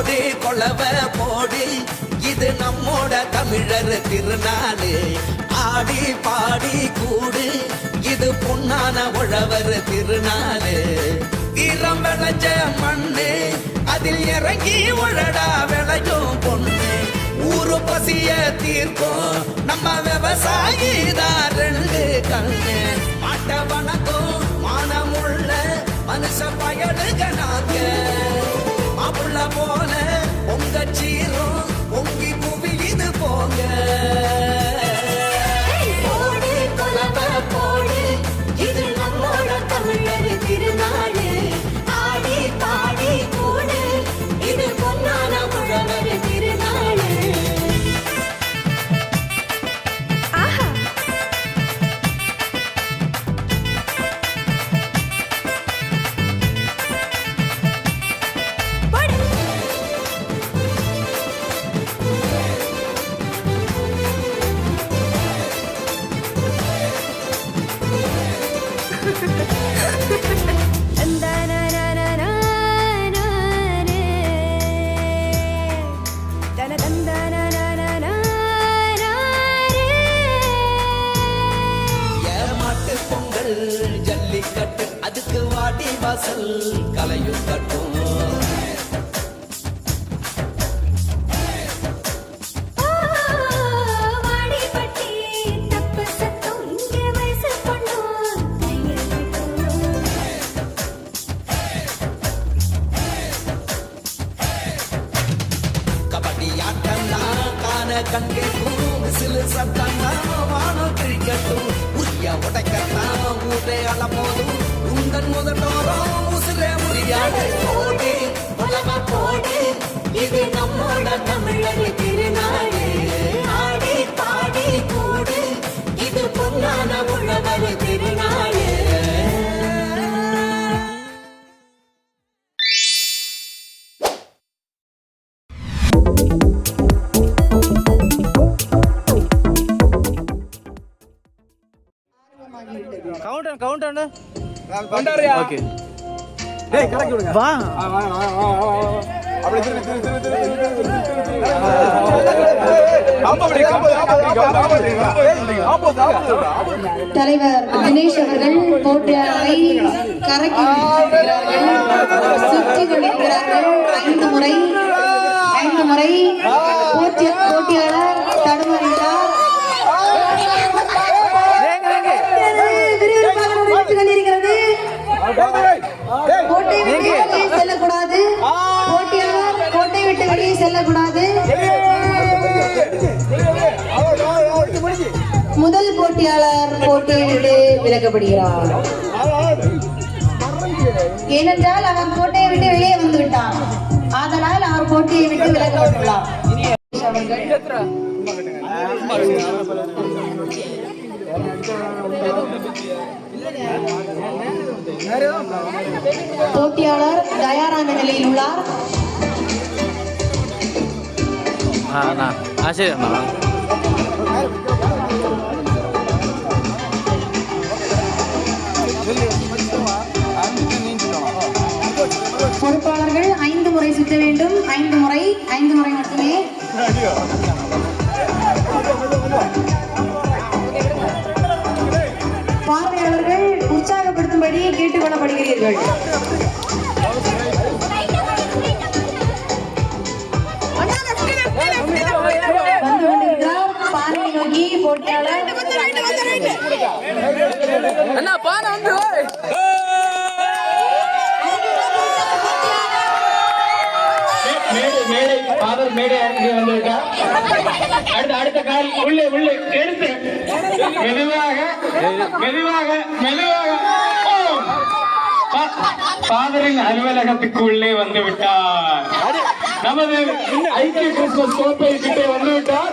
போடு கொளவ போடு, இது நம்மோட தமிழர் திருநாளு. ஆடி பாடி கூடு, இது பொன்னான உழவர் திருநாளு. ஈரம் விளைஞ்ச மண்ணு, அதில் இறங்கி உழடா விளையும் பொண்ணு. ஊரு பசிய தீர்க்கும் நம்ம விவசாயி தான் ரெண்டு கண்ணு. மாட்ட வணக்கம் மானமுள்ள மனுஷ பயலுக நாங்க. மாப்புள்ள போல உங்க சீரும் பொங்கி குவி இது போங்க. போடு கொலவ போடு, இது நம்மோட தமிழர் திருநாடு. ஆடி பாடி கூடு, இது பொன்னான உழவர் திருநாடு. ஏமாட்டு பொங்கல் ஜல்லிக்கட்டு, அதுக்கு வாடி வாசல் கலையும் கட்டும். வாடிப்பட்டி தப்பு சத்தம், இங்கே வயசு பொண்ணும் கையில் விட்டோம். கபடி ஆட்டம்னா காண கண்கேக்கும், விசிலு சத்தம்னா வானம் கிழிக்கட்டும். உரிய உடைக்கத்தான் ஊரே அலமோதும், உந்தன் முதட்டோரம் உசிலே முடியாது. போடு கொலவ போடு, இது நம்மோட தமிழர் திருநாடு. ஆடி பாடி கூடு, இது பொன்னான உழவர் திருநாடு. ஓகே டேய் கலக்கி விடுங்க வா அப்படி தலைவர் தினேஷ் அவர்கள் போட்டியாளரை கரக்கி விடுகிறார்கள், சுற்றி கொண்டிருக்கிறார்கள். 5 முறை போட்டியாளர் தடுமாறுகிறார். கோட்டை விட்டு வெளியே செல்லக்கூடாது. போட்டியாளர் கோட்டை விட்டு வெளியே செல்லக்கூடாது. முதல் போட்டியாளர் போட்டியை விட்டு விலக்கப்படுகிறார். ஏனென்றால் அவர் கோட்டையை விட்டு வெளியே வந்து விட்டார். அதனால் அவர் போட்டியை விட்டு விலக்கப்பட்டுள்ளார். போட்டியாளர் தயாரான நிலையில் உள்ளார். சரி அண்ணா. பொறுப்பாளர்கள் 5 முறை சுற்ற வேண்டும். 5 முறை மட்டுமே. பார்வையாளர்கள் உற்சாகப்படுத்தும்படி கேட்டுக்கொள்ளப்படுகிறீர்கள். வந்து கொண்டிருக்கிறார் பானை நோக்கி போட்டியாளர். மேடை அருகே வந்துவிட்டார். அடுத்த கால் உள்ளே எடுத்து மெதுவாக ஃபாதரின் அலுவலகத்துக்கு உள்ளே வந்து விட்டார். நமது ஐக்கிய கிறிஸ்துமஸ் கோப்பை கிட்டே வந்து விட்டார்.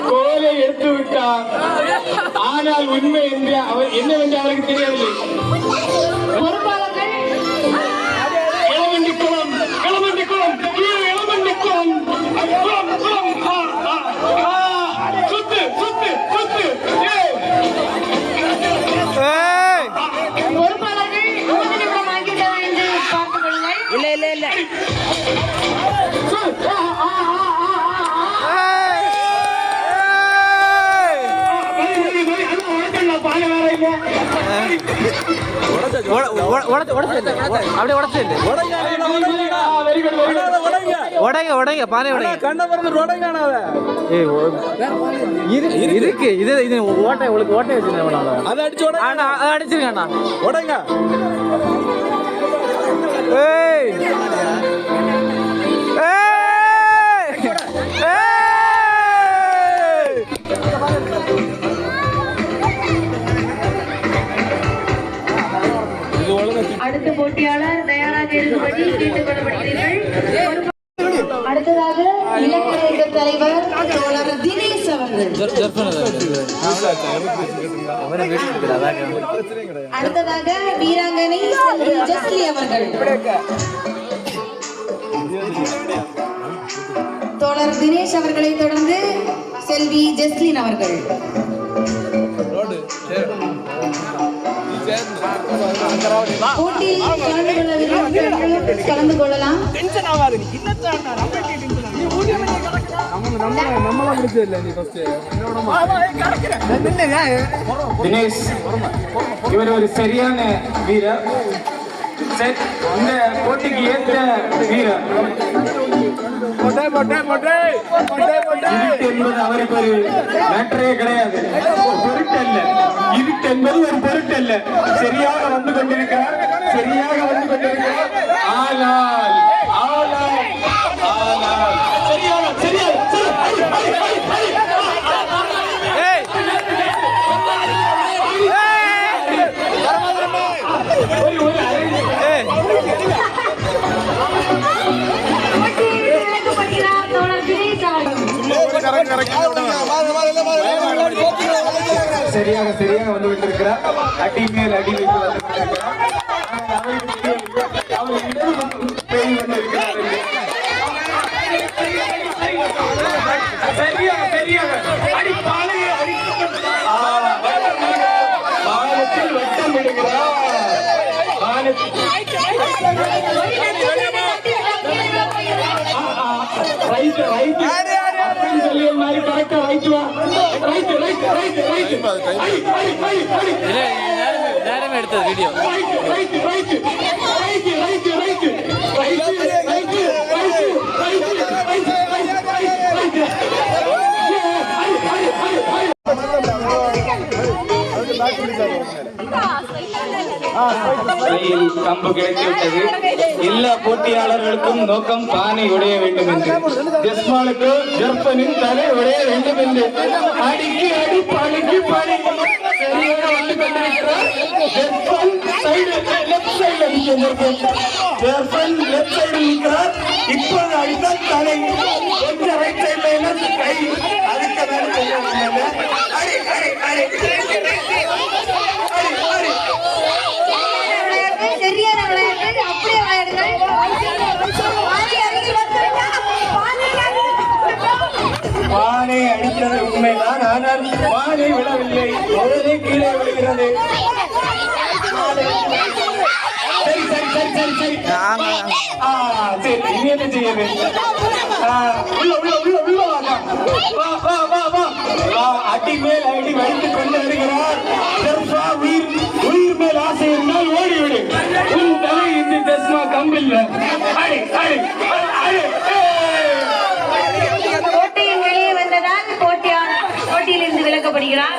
கோலை எடுத்து விட்டார். ஆனால் உண்மை என்னவென்று அவருக்கு தெரியவில்லை. பொறுப்பாளர்கள் உடைங்க பானை உடைங்க கண்ண பிறந்து உடைங்க இருக்கு இது ஓட்டை உங்களுக்கு ஓட்டை வச்சிருக்கேன் அதை அடிச்சு அடிச்சிருக்கேண்ணா உடைங்க ஏய் அடுத்த போட்டியாளர் தயாராக இருக்கும்படி கேட்டுக்கொள்ளப்படுகிறீர்கள். அடுத்ததாக இலக்கிய இயக்க தலைவர் தோழர் தினேஷ் அவர்கள். அடுத்ததாக வீராங்கனை செல்வி ஜெஸ்லி அவர்கள். தோழர் தினேஷ் அவர்களை தொடர்ந்து செல்வி ஜெஸ்லின் அவர்கள். போட்டியில் கலந்து கொள்ள விரும்புகிறவர்கள் கலந்து கொள்ளலாம். தினேஷ் இவர் ஒரு சரியான வீரர், இந்த போட்டிக்கு ஏற்ற வீரர் என்பது அவருக்கு ஒரு மேட்டரே கிடையாது, பொருட்டல்ல. இருட்டு என்பது ஒரு பொருட்டல்ல. சரியாக வந்து கொண்டிருக்கிறார், சரியாக வந்து கொண்டிருக்கிறார். ஆனால் சரியாக சரியாக வந்து விட்டிருக்கிறார். அடி மேல் அடி வைத்து வந்திருக்கிறார். பாலத்தில் வட்டம் விடுகிறார். நேரமே எடுத்தது வீடியோ. கம்பு கிடைத்துவிட்டது. எல்லா போட்டியாளர்களுக்கும் நோக்கம் பானை உடைய வேண்டும் என்று, ஜஸ்மாலுக்கு ஜர்பனின் தலை உடைய வேண்டும் என்று. அடிக்கு அடி பாடிக்கு பாடி சரியாக வந்து கொண்டிருக்கிறார். ஜர்பன் லெப்ட் சைடு அடிக்கிறார். ஜர்பன் லெப்ட் சைடு நிற்கிறார். இப்போது அடித்தால் தலை கொஞ்சம் ரைட் சைடுல என்ன கை அதுக்கு மேலே சரியான விளையாட்டு. அப்படியே பானை அடித்தது உண்மைதான், ஆனால் பானை விழவில்லை, ஒரே கீழே விழுகிறது. சரி சரி சரி சரி சரி சரி, இனி என்ன செய்ய வேண்டும்? அடி மேல் அடி வைத்துக் கொண்டு வருகிறார். உயிர் மேல் ஆசை இருந்தால் ஓடிவிடு. உன் தலை இந்த தஸ்மா கம்பில்ல. போட்டியில் வெளியே வந்ததால் போட்டியிலிருந்து விலக்கப்படுகிறார்.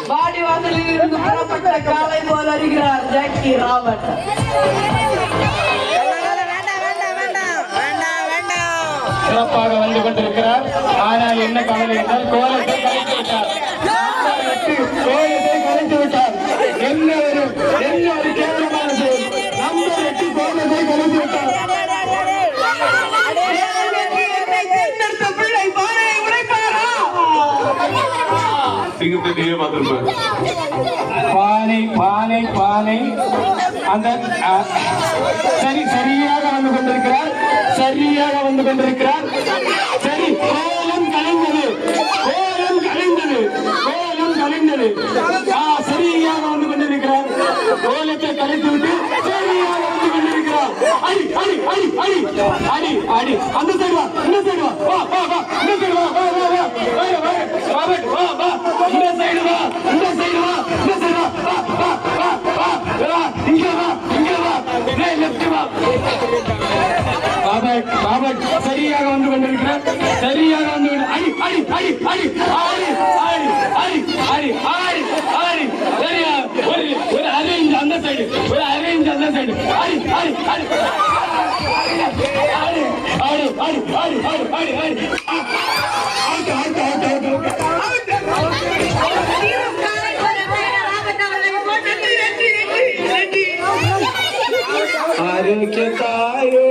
வாடிவாசலில் இருந்து புறப்பட்ட காலை போல் அறிகிறார் ஜாக்கி ராமன். சிறப்பாக வந்து கொண்டிருக்கிறார். ஆனால் என்ன கவலை என்றால் கோலத்தை கலைத்து விட்டார். கோலத்தை கலைத்து விட்டார். என்ன ஒரு கேவலமான செயல். நம்பர் 8 கோலத்தை கலைத்து விட்டார். பானை பானை பானை அந்த சரி, சரியாக வந்து கொண்டிருக்கிறார், சரியாக வந்து கொண்டிருக்கிறார். சரி, கோலம் கலைந்தது, கோலம் கலைந்தது, கோலம் கலைந்தது. சரியாக வந்து கொண்டிருக்கிறார், கோலத்தை கலைத்து விட்டு சரியாக வந்து கொண்டிருக்கிறார். அடி அடி அடி அடி அடி அடி. அந்த சைடு வா, இந்த சைடு வா, வா வா வா, இந்த சைடு வா, வா வா வா, வா வா, இந்த சைடு வா, இந்த சைடு வா, இந்த சைடு வா, வா வா வா வா, இங்க வா, இங்க வா, லெஃப்ட் வா. பாபட் பாபட் சரியாக வந்து கொண்டிருக்கிறார், சரியாக வந்து அடி அடி அடி அடி அடி அடி அடி அடி அடி அடி. சரியா, ஒரு அரேஞ்ச் அந்த சைடு, ஒரு அரேஞ்ச் அந்த சைடு. அடி அடி அடி அடி அடி அடி அடி அடி அடி அடி. அவுட் அவுட் அவுட் அவுட் ஆரோக்கிய தாயே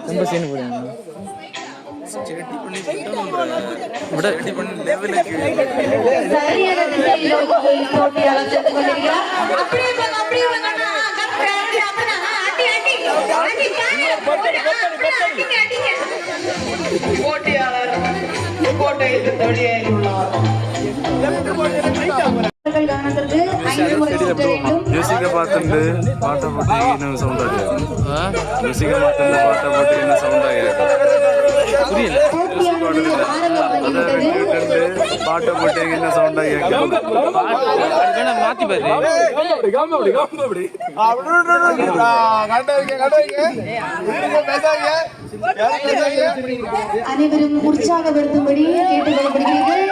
ரொம்ப சீன் போடுங்க சரியான திசையில் போட்டியாளர் சென்று கொண்டிருக்கிறார். அப்படியே போங்க, அப்படியே போங்க. போட்டியாளர் கோட்டையில் வெளியேறியுள்ளார். கவனத்திற்கு 5 முறை சுற்ற வேண்டும். ಮ್ಯೂಸಿಕ್ ಪಾತಂಡು ಪಾಠ ಪಟ್ಟಿ ಇನ್ನೊಂದು ಸೌಂಡ್ ಆಗಿದೆ ಮ್ಯೂಸಿಕ್ ಪಾತಂಡು ಪಾಠ ಪಟ್ಟಿ ಇನ್ನೊಂದು ಸೌಂಡ್ ಆಗಿದೆ போட்டியானது ஆரம்பமாகிவிட்டது. ಪಾಠ ಪಟ್ಟಿ ಇನ್ನೊಂದು ಸೌಂಡ್ ಆಗಿ மாத்தி பாரு அனைவரும் உற்சாகப்படுத்தும்படி கேட்டுக்கொள்ளப்படுகிறீர்கள்.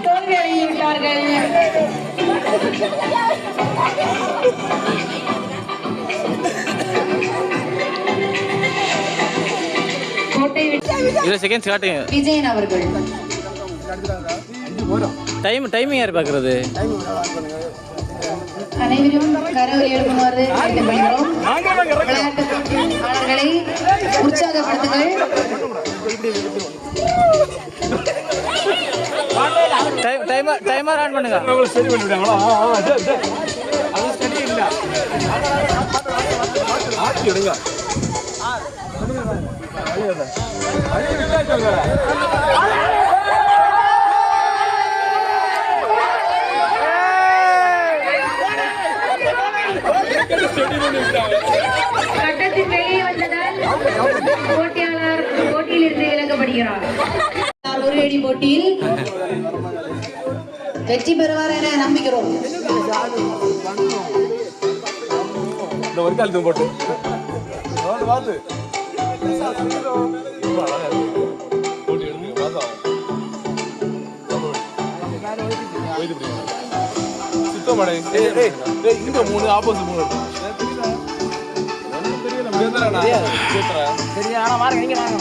தோல்வி அடைந்துவிட்டார்கள். கோட்டை 20 செகண்ட்ஸ் காட்டுங்க. விஜயன் அவர்கள் டைமிங் யார் பார்க்கறது? அனைவரும் கரவை எழுப்புமாறு கேட்டுக்கொள்கிறோம். விளையாட்டு மாணவர்களை உற்சாகப்படுத்துங்கள். டைமர் ஆன் பண்ணுங்க. கட்டத்தில் வெளியே வந்ததால் போட்டியாளர் போட்டியிலிருந்து விலகப்படுகிறார். ஒரு அடி போட்டியில் வெற்றி பெறுவார் என நம்புகிறோம். ஒரு காலத்து போட்டு சுத்தமடை இங்க 3 ஆப்போசிட் 3 சரியா வாங்க நீங்க வாங்க.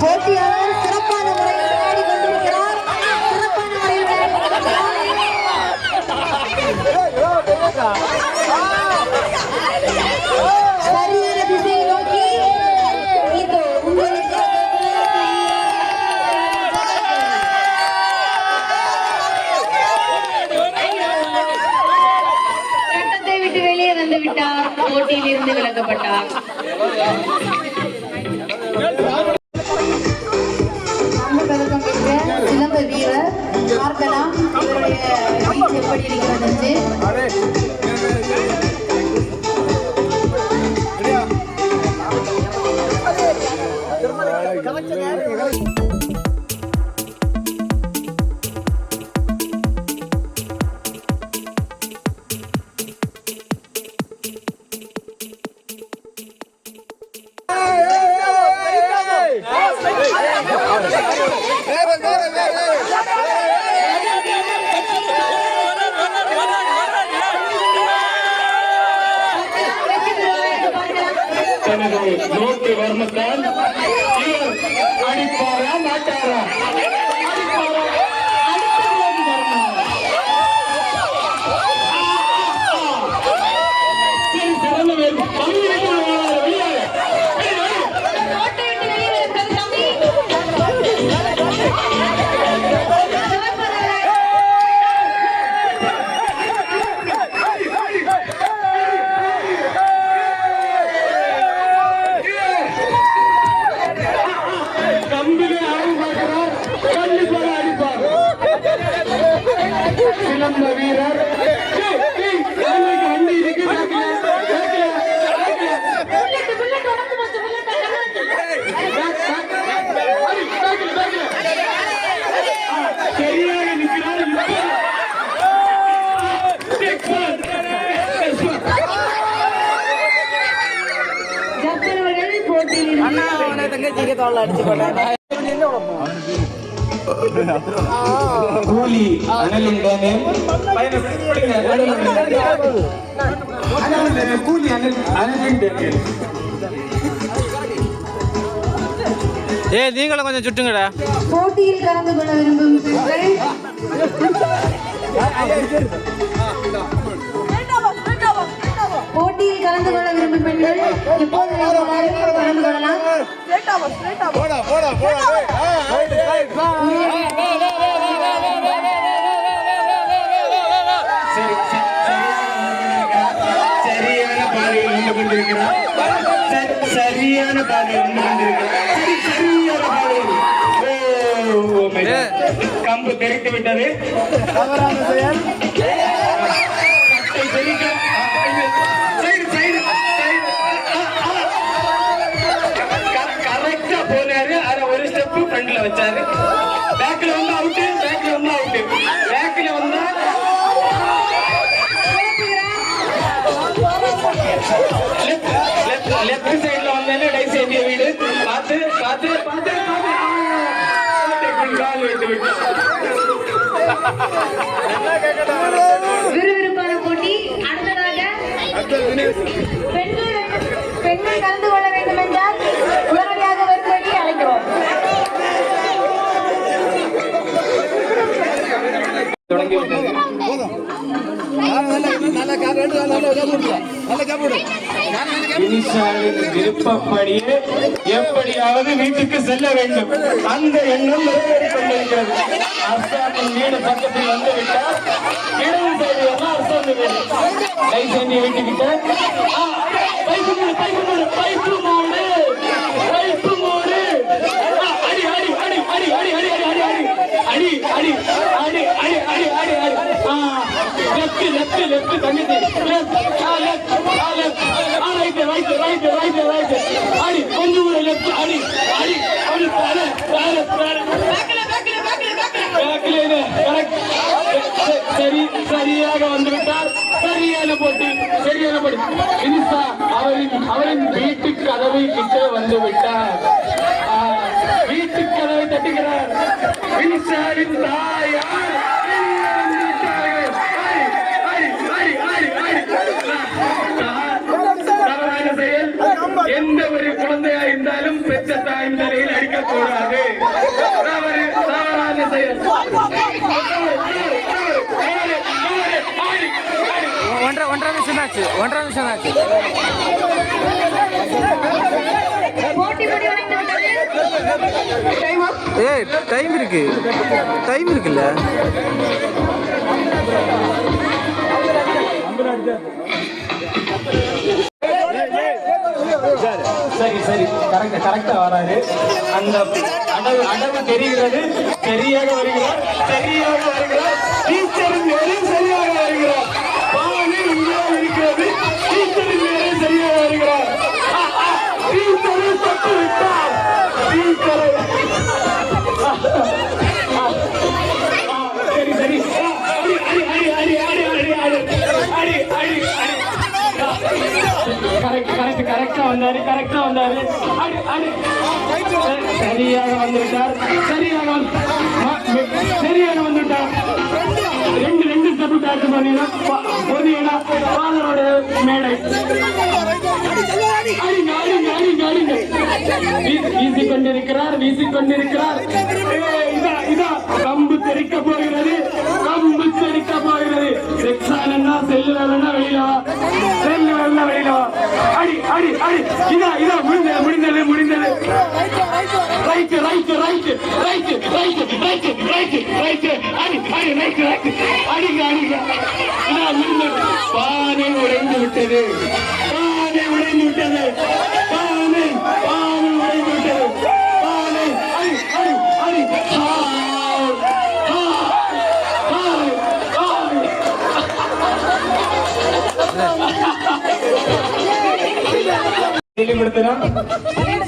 போட்டியாளர் சிறப்பான முறையில் விளையாடி கொண்டிருக்கிறார். சிறப்பான முறையில் விளையாடி கொண்டிருக்கிறார். சரியான திசையை நோக்கி இதோ உங்களுக்கு கட்டத்தை விட்டு வெளியே வந்து விட்டார். போட்டியில் இருந்து விலக்கப்பட்டார். பதக்கம் பெற்ற சிலம்ப வீரர் பார்க்கலாம் இவருடைய வீச்சு எப்படி இருக்கிறது என்று. வேற அவனது நோட்டு வர்மத்தால் இவர் அடிப்பாரா மாட்டாரா? அடிப்பாரா? அடுத்த நோட்டு வர்மம். சரி சிறந்த வேறு வெளியாரு. கோட்டை விட்டு வெளியே இருக்கிறது தம்பி. கம்பிலே ஆடும் பார்க்கிறார், கண்டிப்பாக அடிப்பார். சிலம்ப வீரர் வண்டி இருக்கு. புல்லட் உடம்பு போச்சு, சரியாக நிற்கிறார். ஜப்பர் அவர்கள் போட்டியில் அண்ணா அவனை தங்கச்சிக்கு தோல்ல அடிச்சு போட்டான். கூலி அனலிந்தானே கூலி அனலிந்தானே. நீங்களும் கொஞ்சம் சுட்டுங்கடா. போட்டியில் கலந்து கொள்ள விரும்பும் பெண்கள் போட்டியில் கலந்து கொள்ள விரும்பும் பெண்கள் இப்போது வேண்டுமானாலும் கலந்து கொள்ளலாம். சரியான பாதையில் வந்து கொண்டிருக்கிறார். சரியான பாதையில் வந்து கொண்டிருக்கிறார். சரியான பாதையில். ஓ my God. கம்பு தெரித்து விட்டது. கரெக்டா போனாரு. அதை ஒரு ஸ்டெப் ஃப்ரண்ட்ல வச்சாரு. பேக்ல வந்து அவுட்டு. பேக்ல வந்தா லெஃப்ட் சைடுல வந்தாலே ரைட் சைடு வீடு. பார்த்து கால் வைத்து விட்டு. விறுவிறுப்பான போட்டி. அடுத்ததாக பெண்கள் கலந்து கொள்ள வேண்டும் என்றால் உடனடியாக வரும்படி அழைக்கிறோம். தொடங்கிவிட்டது. வினிஷாவின் விருப்பப்படியே எப்படியாவது வீட்டுக்கு செல்ல வேண்டும். அந்த எண்ணம் நிறைவேறிக் கொண்டிருக்கிறது. அர்சாமின் வீடு பக்கத்தில் வந்து விட்டார். இடது சைடு எல்லாம் அர்சாமி வீடு. லைசேண்டி வீட்டுக்கிட்ட பைப்பு மூடு. லெஃப்ட் தங்கச்சி ரைட் அடி கொஞ்சம் ஒரு லெஃப்ட் அடி சரியாக வந்துவிட்டார். சரியான போட்டி. இனிசா அவரின் வீட்டு கதவை கிட்ட வந்து விட்டார். வீட்டு கதவை தட்டுகிறார். இனிசாவின் தாயார் தவறான செயல். எந்த ஒரு குழந்தையா இருந்தாலும் பெற்ற தாயின் நிலையில் அடிக்கக்கூடாது. தவறான செயல். ஒன்றரை நிமிஷம் ஆச்சு. போட்டி முடிவடைந்து விட்டது. டைம் இருக்குல்ல. சரி கரெக்டா வராரு. அந்த அடவு தெரிகிறது. சரியாக வருகிறார். டீச்சரின் வேலை சரியாக வருகிறார். பாவனை உண்மையாக இருக்கிறது. டீச்சரின் வேலை சரியாக வருகிறார். டீச்சரை தட்டு விட்டார். சரி கரெக்டா வந்தாரு. சரியாக வந்துவிட்டார். ரெண்டு ஸ்டெப் பேக் பண்ணீங்கன்னா பாலரோட மேடை. வீசிக்கொண்டிருக்கிறார் இதா கம்பு தெரிக்க போகிறது செக்ஸானா செல்லு வேணா வெளியில அடி இதா முடிந்தது ரைட் அடிங்க பானை உடைந்து விட்டது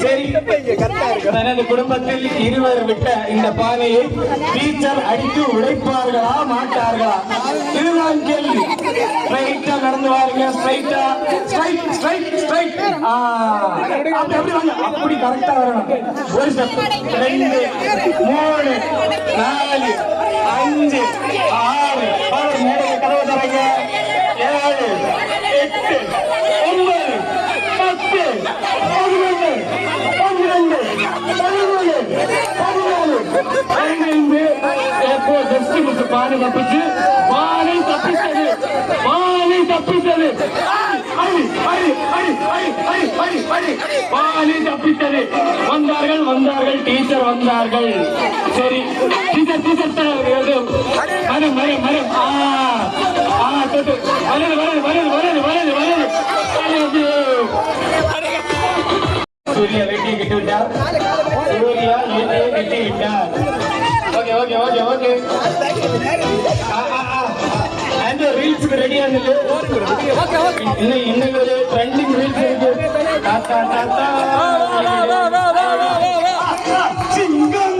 சரி, தனது குடும்பத்தில் இருவர் விட்ட இந்த பானையை டீச்சர் அடித்து உடைப்பார்களா மாட்டார்களா? இதுதான் கேள்வி. ஸ்ட்ரைட்டா நடந்து வாருங்க. அப்படி கரெக்டா வரணும். ஒரு ஸ்டெப், 2 3 4 5 6 மேடைக்கு கதவு தரங்க. 7 8 9 10 பானை தப்பித்தது. வந்தார்கள் டீச்சர் வந்தார்கள். சரி, டீச்சர் மரம் சூர்யா வெட்டி கட்டி விட்டார். ஓகே அந்த ரீல்ஸ்க்கு ரெடியா இருக்கு. இன்னும் ஒரு ட்ரெண்டிங் ரீல்ஸ் இருக்கு. சிங்கம்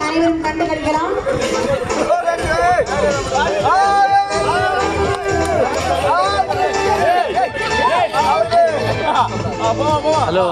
அனைவரும் கண்டு கழிக்கலாம். ஹலோ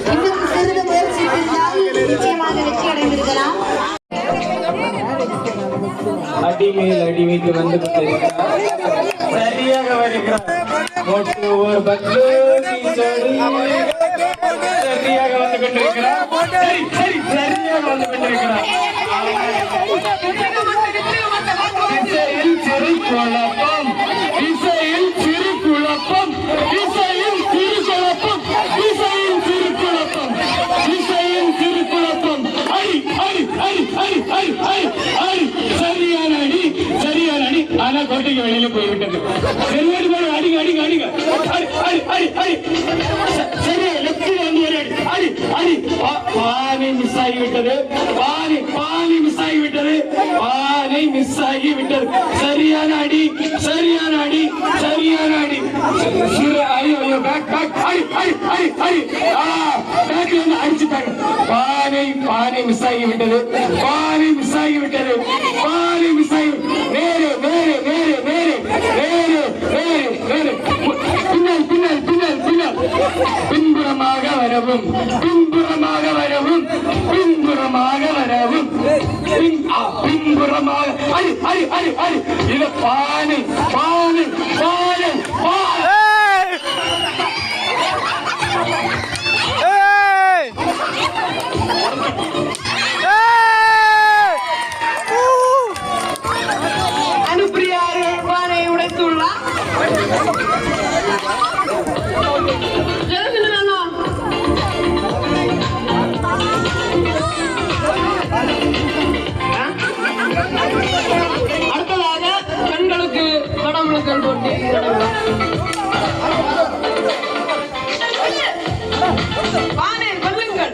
இன்னும் சிறிது முயற்சித்திருந்தால் நிச்சயமாக வெற்றி அடைந்திருக்கலாம். அடி வைத்து வந்து சரியாக வருகிறார். ஒரு பத்து சரியாக வந்து கொண்டிருக்கிறார். சரியாக வந்து கொண்டிருக்கிறார். இசையில் சிறு குழப்பம் சரியான அடி ஆனா கோட்டைக்கு வெளியில போய்விட்டது. அடிங்க சரியா லெப்டில் வந்து ஒரு அடி பானை மிஸ் ஆகிவிட்டது. பானை மிஸ் ஆகிவிட்டது. சரியான அடி ஐயோ பேக் அடிச்சுட்டாங்க. பானை மிஸ் ஆகிவிட்டது. பின்புறமாக வரவும் பின்புறமாக வரவும் பின்புறமாக அரி அரி அரி அரி இது பானை பானை பானை பானை அனுப்பிரியார் பானை உடைத்துள்ளார். அடுத்ததாக பெண்களுக்கு கடவுளுக்கள் போட்டி பானை கொள்ளுங்கள்.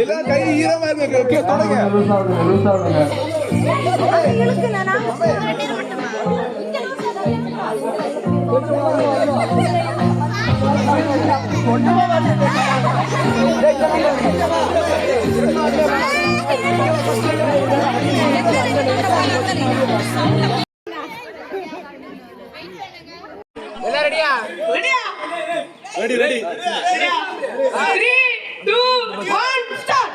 எல்லாம் கை ஈரமா இருக்கு தொடங்க ரெடி ரெடி 3, 2, 1 ஸ்டார்ட்.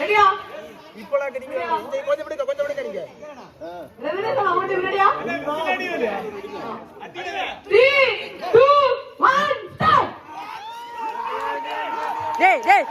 ரெடியா? இப்போலாம் கடிங்க கொஞ்சம் கடிங்க ரெடியா? 3, 2, 1 ஸ்டார்ட். டேய்